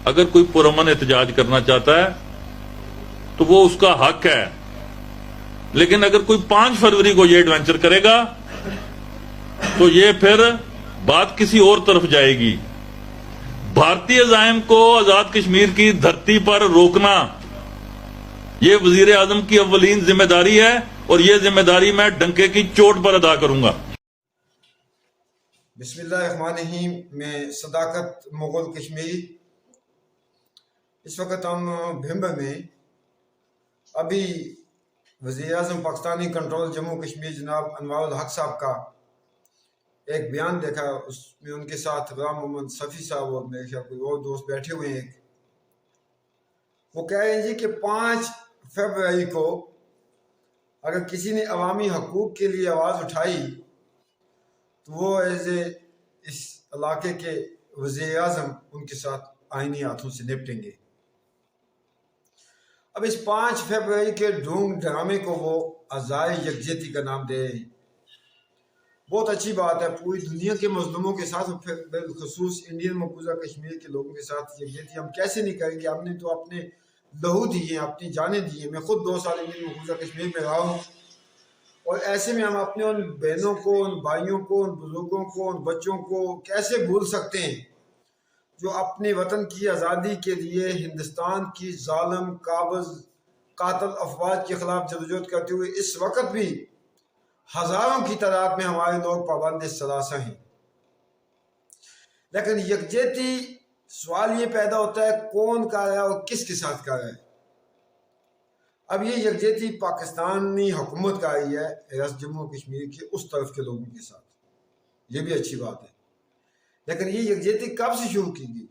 اگر کوئی پرامن احتجاج کرنا چاہتا ہے تو وہ اس کا حق ہے، لیکن اگر کوئی 5 فروری کو یہ ایڈونچر کرے گا تو یہ پھر بات کسی اور طرف جائے گی۔ بھارتی عزائم کو آزاد کشمیر کی دھرتی پر روکنا یہ وزیر اعظم کی اولین ذمہ داری ہے، اور یہ ذمہ داری میں ڈنکے کی چوٹ پر ادا کروں گا۔ بسم اللہ الرحمن الرحیم۔ میں صداقت مغل کشمیری۔ اس وقت ہم بھمبر میں ابھی وزیر اعظم پاکستانی کنٹرول جموں کشمیر جناب انوار الحق صاحب کا ایک بیان دیکھا، اس میں ان کے ساتھ غلام محمد صفی صاحب اور میرے خیال کوئی اور دوست بیٹھے ہوئے ہیں۔ وہ کہہ رہے ہیں جی کہ 5 فروری کو اگر کسی نے عوامی حقوق کے لیے آواز اٹھائی تو وہ اس علاقے کے وزیر اعظم ان کے ساتھ آئینی ہاتھوں سے نپٹیں گے۔ اب اس 5 فروری کے ڈھونگ ڈرامے کو وہ عزائے یکجہتی کا نام دے رہے ہیں۔ بہت اچھی بات ہے، پوری دنیا کے مظلوموں کے ساتھ، بالخصوص انڈین مقبوضہ کشمیر کے لوگوں کے ساتھ یکجہتی ہم کیسے نہیں کریں گے؟ ہم نے تو اپنے لہو دیے، اپنی جانیں دی ہیں۔ میں خود 2 سال انڈین مقبوضہ کشمیر میں رہا ہوں، اور ایسے میں ہم اپنے ان بہنوں کو، ان بھائیوں کو، ان بزرگوں کو، ان بچوں کو کیسے بھول سکتے ہیں جو اپنے وطن کی آزادی کے لیے ہندوستان کی ظالم قابض قاتل افواج کے خلاف جدوجہد کرتے ہوئے اس وقت بھی ہزاروں کی تعداد میں ہمارے لوگ پابند ثلاثہ ہیں۔ لیکن یکجہتی سوال یہ پیدا ہوتا ہے کون کر رہا ہے اور کس کے ساتھ کر رہا ہے۔ اب یہ یکجہتی پاکستانی حکومت کا رہی ہے ریاست جموں کشمیر کے اس طرف کے لوگوں کے ساتھ، یہ بھی اچھی بات ہے۔ لیکن یہ یکجہتی کب سے شروع کی گئی؟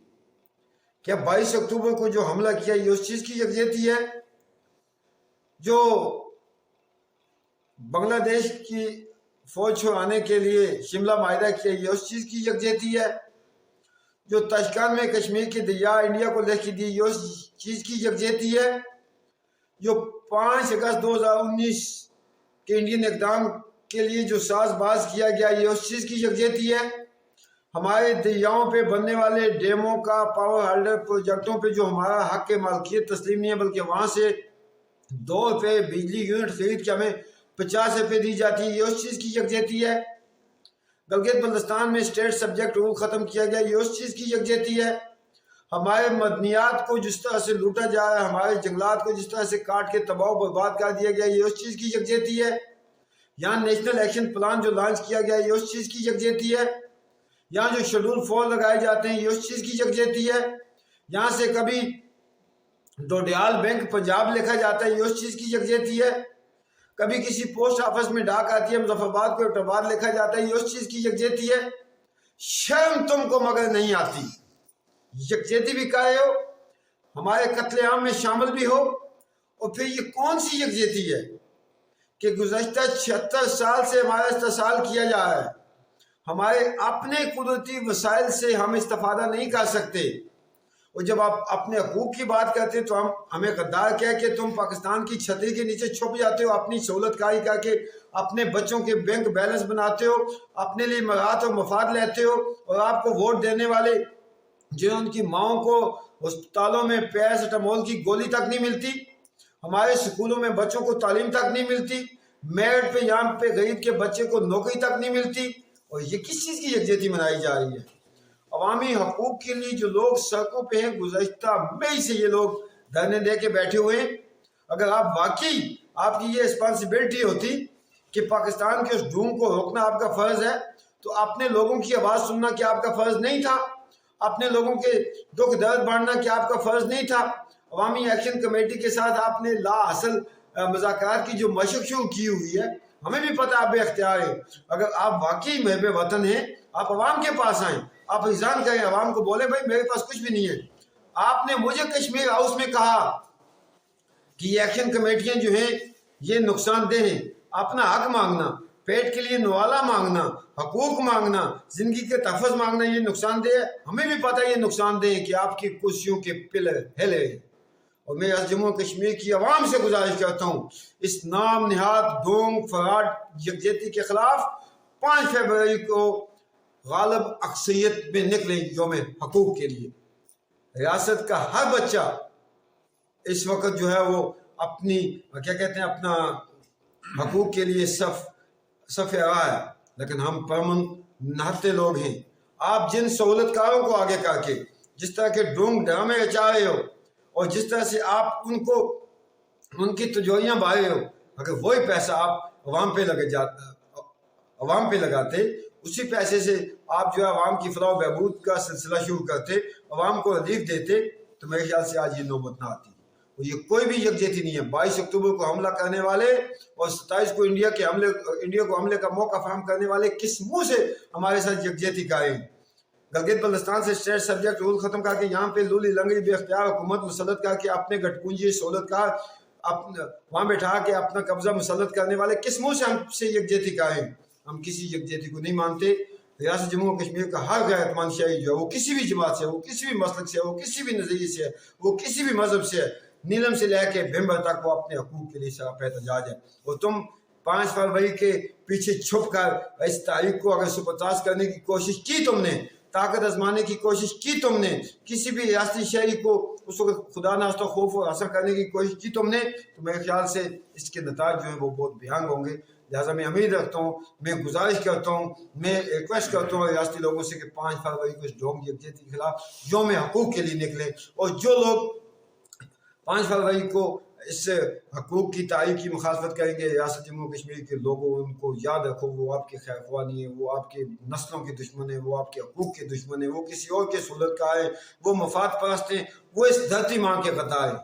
کیا 22 اکتوبر کو جو حملہ کیا یہ اس چیز کی یکجہتی ہے؟ جو بنگلہ دیش کی فوج چھڑانے کے لیے شملہ معاہدہ کیا یہ اس چیز کی یکجہتی ہے؟ جو تاشقند میں کشمیر کی دریا انڈیا کو لکھ دی یہ اس چیز کی یکجہتی ہے؟ جو 5 اگست 2019 کے انڈین اقدام کے لیے جو ساز باز کیا گیا یہ اس چیز کی یکجہتی ہے؟ ہمارے دریاؤں پہ بننے والے ڈیموں کا پاور ہولڈر پروجیکٹوں پہ جو ہمارا حق مالکیت تسلیم نہیں ہے، بلکہ وہاں سے 2 روپے بجلی یونٹ خرید کے ہمیں 50 روپے دی جاتی ہے، یہ اس چیز کی یکجہتی ہے؟ گلگت بلتستان میں اسٹیٹ سبجیکٹ رول ختم کیا گیا یہ اس چیز کی یکجہتی ہے؟ ہمارے مدنیات کو جس طرح سے لوٹا جا رہا ہے، ہمارے جنگلات کو جس طرح سے کاٹ کے تباہ و برباد کر دیا گیا یہ اس چیز کی یکجہتی ہے؟ یہاں نیشنل ایکشن پلان جو لانچ کیا گیا یہ اس چیز کی یکجہتی ہے؟ یہاں جو شیڈول 4 لگائے جاتے ہیں یہ اس چیز کی یکجہتی ہے؟ یہاں سے کبھی ڈوڈیال بینک پنجاب لکھا جاتا ہے یہ اس چیز کی یکجہتی ہے؟ کبھی کسی پوسٹ آفس میں ڈاک آتی ہے مظفر آباد کو ایبٹ لکھا جاتا ہے یہ اس چیز کی یکجہتی ہے؟ شرم تم کو مگر نہیں آتی، یکجہتی بھی کہے ہو، ہمارے قتل عام میں شامل بھی ہو، اور پھر یہ کون سی یکجہتی ہے کہ گزشتہ 76 سال سے ہمارا استحصال کیا جا رہا ہے، ہمارے اپنے قدرتی وسائل سے ہم استفادہ نہیں کر سکتے، اور جب آپ اپنے حقوق کی بات کرتے تو ہمیں غدار کہہ کہ تم پاکستان کی چھتری کے نیچے چھپ جاتے ہو، اپنی سہولت کاری کر کے اپنے بچوں کے بینک بیلنس بناتے ہو، اپنے لیے مراعات اور مفاد لیتے ہو، اور آپ کو ووٹ دینے والے جنہوں ان کی ماؤں کو ہسپتالوں میں پیراسیٹامول کی گولی تک نہیں ملتی، ہمارے سکولوں میں بچوں کو تعلیم تک نہیں ملتی، میرٹ پہ یہاں پہ غریب کے بچے کو نوکری تک نہیں ملتی، اور یہ کس چیز کی یکجہتی منائی جا رہی ہے؟ عوامی حقوق کے لیے جو لوگ سڑکوں پہ ہیں، گزشتہ مئی سے یہ لوگ دھرنے دے کے بیٹھے ہوئے ہیں۔ اگر آپ واقعی آپ کی یہ رسپانسبلٹی ہوتی کہ پاکستان کے اس ڈھونگ کو روکنا آپ کا فرض ہے تو اپنے لوگوں کی آواز سننا کیا آپ کا فرض نہیں تھا؟ اپنے لوگوں کے دکھ درد بانٹنا کیا آپ کا فرض نہیں تھا؟ عوامی ایکشن کمیٹی کے ساتھ آپ نے لا حاصل مذاکرات کی جو مشق شروع کی ہوئی ہے، ہمیں بھی پتہ آپ بے اختیار ہے۔ اگر آپ واقعی محب وطن ہیں آپ عوام کے پاس آئیں، آپ اذعان کریں، عوام کو بولے بھائی میرے پاس کچھ بھی نہیں ہے۔ آپ نے مجھے کشمیر ہاؤس میں کہا کہ یہ ایکشن کمیٹیاں جو ہیں یہ نقصان دہ ہیں، اپنا حق مانگنا، پیٹ کے لیے نوالا مانگنا، حقوق مانگنا، زندگی کے تحفظ مانگنا یہ نقصان دہ ہے۔ ہمیں بھی پتہ یہ نقصان دہ ہے کہ آپ کی کرسیوں کے پلر ہلے، اور میں آج جموں کشمیر کی عوام سے گزارش کرتا ہوں اس نام نہاد ڈھونگ فراڈ یکجہتی کے خلاف 5 فروری کو غالب اکثریت میں نکلیں یوم حقوق کے لیے۔ ریاست کا ہر بچہ اس وقت جو ہے وہ اپنی کیا کہتے ہیں اپنا حقوق کے لیے صف رہا ہے، لیکن ہم پرامن نہتے لوگ ہیں۔ آپ جن سہولت کاروں کو آگے کر کے جس طرح کے ڈھونگ ڈرامے رچا رہے ہو اور جس طرح سے آپ ان کی تجوریاں بہا رہے ہو، اگر وہی پیسہ آپ عوام پہ لگاتے، اسی پیسے سے آپ جو ہے عوام کی فلاح و بہبود کا سلسلہ شروع کرتے، عوام کو ریلیف دیتے، تو میرے خیال سے آج یہ نوبت نہ آتی۔ اور یہ کوئی بھی یکجہتی نہیں ہے۔ 22 اکتوبر کو حملہ کرنے والے اور 27 کو انڈیا کو حملے کا موقع فراہم کرنے والے کس منہ سے ہمارے ساتھ یکجہتی کریں؟ گلگت بلتستان سے اسٹیٹ سبجیکٹ رول ختم کر کے یہاں پہ لولی لنگڑی بے اختیار حکومت مسلط کر کے اپنے گٹھ پونجی سہولت کار وہاں بیٹھا کے اپنا قبضہ مسلط کرنے والے کس منہ سے ہم سے یکجہتی کریں؟ ہم کسی یکجہتی کو نہیں مانتے۔ ریاست جموں و کشمیر کا ہر غیر اعتماد شہری جو ہے وہ کسی بھی جماعت سے ہے، وہ کسی بھی مسلک سے ہے، وہ کسی بھی نظریے سے ہے، وہ کسی بھی مذہب سے ہے، نیلم سے لے کے بھمبر تک وہ اپنے حقوق کے لیے سراپا احتجاج ہے۔ اور تم 5 فروری کے پیچھے چھپ کر اس تاریخ کو اگر سپرتاش کرنے کی کوشش کی، تم نے طاقت آزمانے کی کوشش کی، تم نے کسی بھی ریاستی شہری کو اس وقت خدا نخواستہ خوف اور اثر کرنے کی کوشش کی تم نے، تو میرے خیال سے اس کے نتائج جو ہیں وہ بہت بھیانک ہوں گے۔ لہٰذا میں امید رکھتا ہوں، میں گزارش کرتا ہوں، میں ریکویسٹ کرتا ہوں ریاستی لوگوں سے کہ 5 فروری کو اس ڈھونگ یکجہتی کے خلاف یوم حقوق کے لیے نکلیں، اور جو لوگ 5 فروری کو اس حقوق کی تاریخ کی مخالفت کریں گے، ریاست جموں و کشمیر کے لوگوں ان کو یاد رکھو، وہ آپ کے خیر خواہ نہیں ہیں، وہ آپ کے نسلوں کے دشمن ہیں، وہ آپ کے حقوق کے دشمن ہیں، وہ کسی اور کے سہولت کار ہیں، وہ مفاد پرست ہیں، وہ اس دھرتی ماں کے غدار ہیں۔